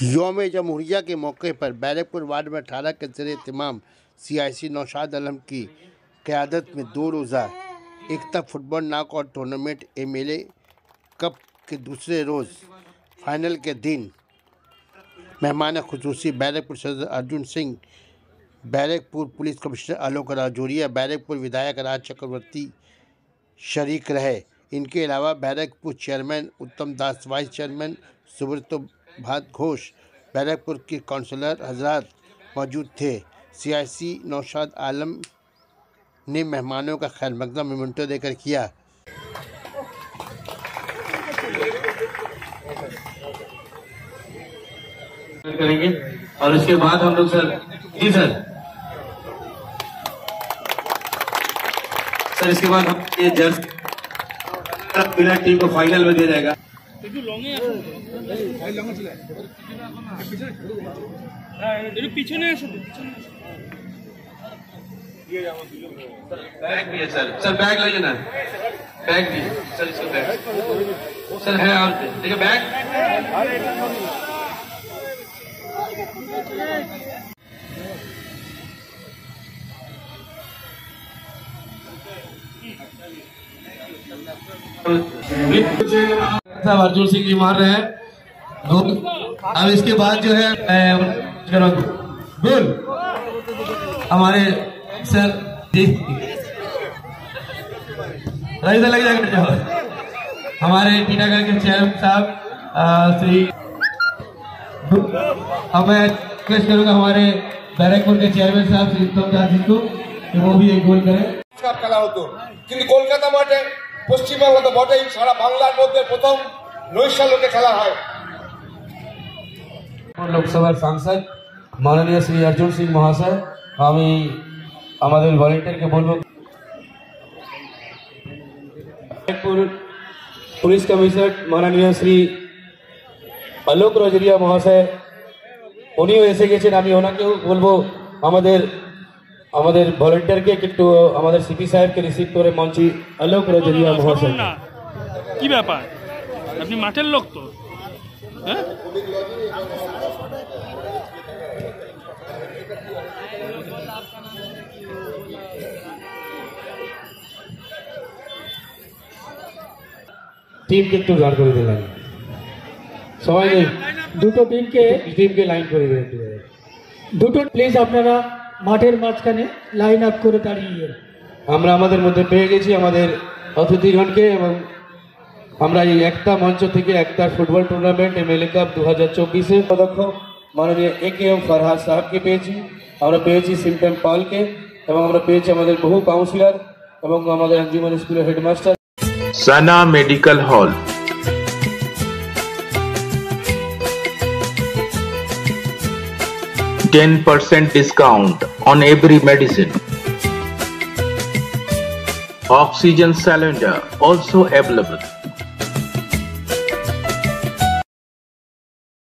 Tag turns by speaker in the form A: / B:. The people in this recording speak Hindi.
A: यौम जमहूरिया के मौके पर बैरकपुर वार्ड में 18 के ज़ेर-ए-एहतमाम CIC नौशाद आलम की क़यादत में 2 रोज़ा Ekta football knockout tournament MLA cup के दूसरे रोज़ फाइनल के दिन मेहमान खुसूसी बैरकपुर सदर अर्जुन सिंह, बैरकपुर पुलिस कमिश्नर आलोक राजौरिया, बैरकपुर विधायक राज चक्रवर्ती शरीक रहे। इनके अलावा बैरकपुर चेयरमैन उत्तम दास, वाइस चेयरमैन सुब्रतो भात घोष, बैरकपुर के काउंसलर हजरात मौजूद थे। CIC नौशाद आलम ने मेहमानों का खैर मकदम मोमेंटो देकर किया।
B: करेंगे और उसके बाद हम लोग सर इसके बाद हम ये जज विनर टीम को फाइनल में दे जाएगा। बैग भी है सर बैग ले लेना, बैग भी सर, इसका बैग सर है और देखिए बैग। अर्जुन सिंह जी मार रहे हैं गोल। अब इसके बाद जो है गोल हमारे सर लग जाएगा हमारे टीनागढ़ के चेयरमैन साहब श्री, अब मैं रिक्वेस्ट करूंगा हमारे बैरकपुर के चेयरमैन साहब श्री उत्तम दास जी को कि वो भी एक गोल करें।
C: খেলা হতো কিন্তু কলকাতা মাঠে পশ্চিমবঙ্গ তো বটেই, সারা বাংলার মধ্যে প্রথম নৈশালকে খেলা হয়।
B: लोकसभा सांसद माननीय श्री अर्जुन सिंह महाशय, আমি আমাদের ভলেন্টিয়ারকে বলবো बैरकपुर पुलिस कमिश्नर माननीय श्री आलोक राजौरिया महाशय উনিও এসে গেছেন। আমি ওনাকেও বলবো আমাদের ভলেন্টিয়ারকে একটু আমাদের সিপি সাহেবকে রিসিভ করে মঞ্চে। আলোক রাজৌরিয়া মহাশয়,
D: কি ব্যাপার, আপনি মাঠের লোক তো? হ্যাঁ,
B: টিমকে একটু গার্ড করে দিলেন সবাই,
E: দুটো
B: টিমকে লাইন করে দিলেন।
E: দুটো প্লিজ আপনারা মাঠের মাঝখানে লাইন আপ করে দাঁড়িয়ে।
B: আমরা আমাদের মধ্যে পেয়ে গেছি আমাদের অতিথিগণকে এবং আমরা এই একটা মঞ্চ থেকে একটা ফুটবল টুর্নামেন্ট MLA কাপ 2024 পদক্ষ মাননীয় AKM ফরহাদ সাহেবকে পেয়েছি, আমরা পেয়েছি সিমটম পালকে এবং আমরা পেয়েছি আমাদের বহু কাউন্সিলর এবং আমাদের अंजुमन স্কুলের headmaster.
F: Sana Medical Hall, 10% discount on every medicine. Oxygen cylinder also available.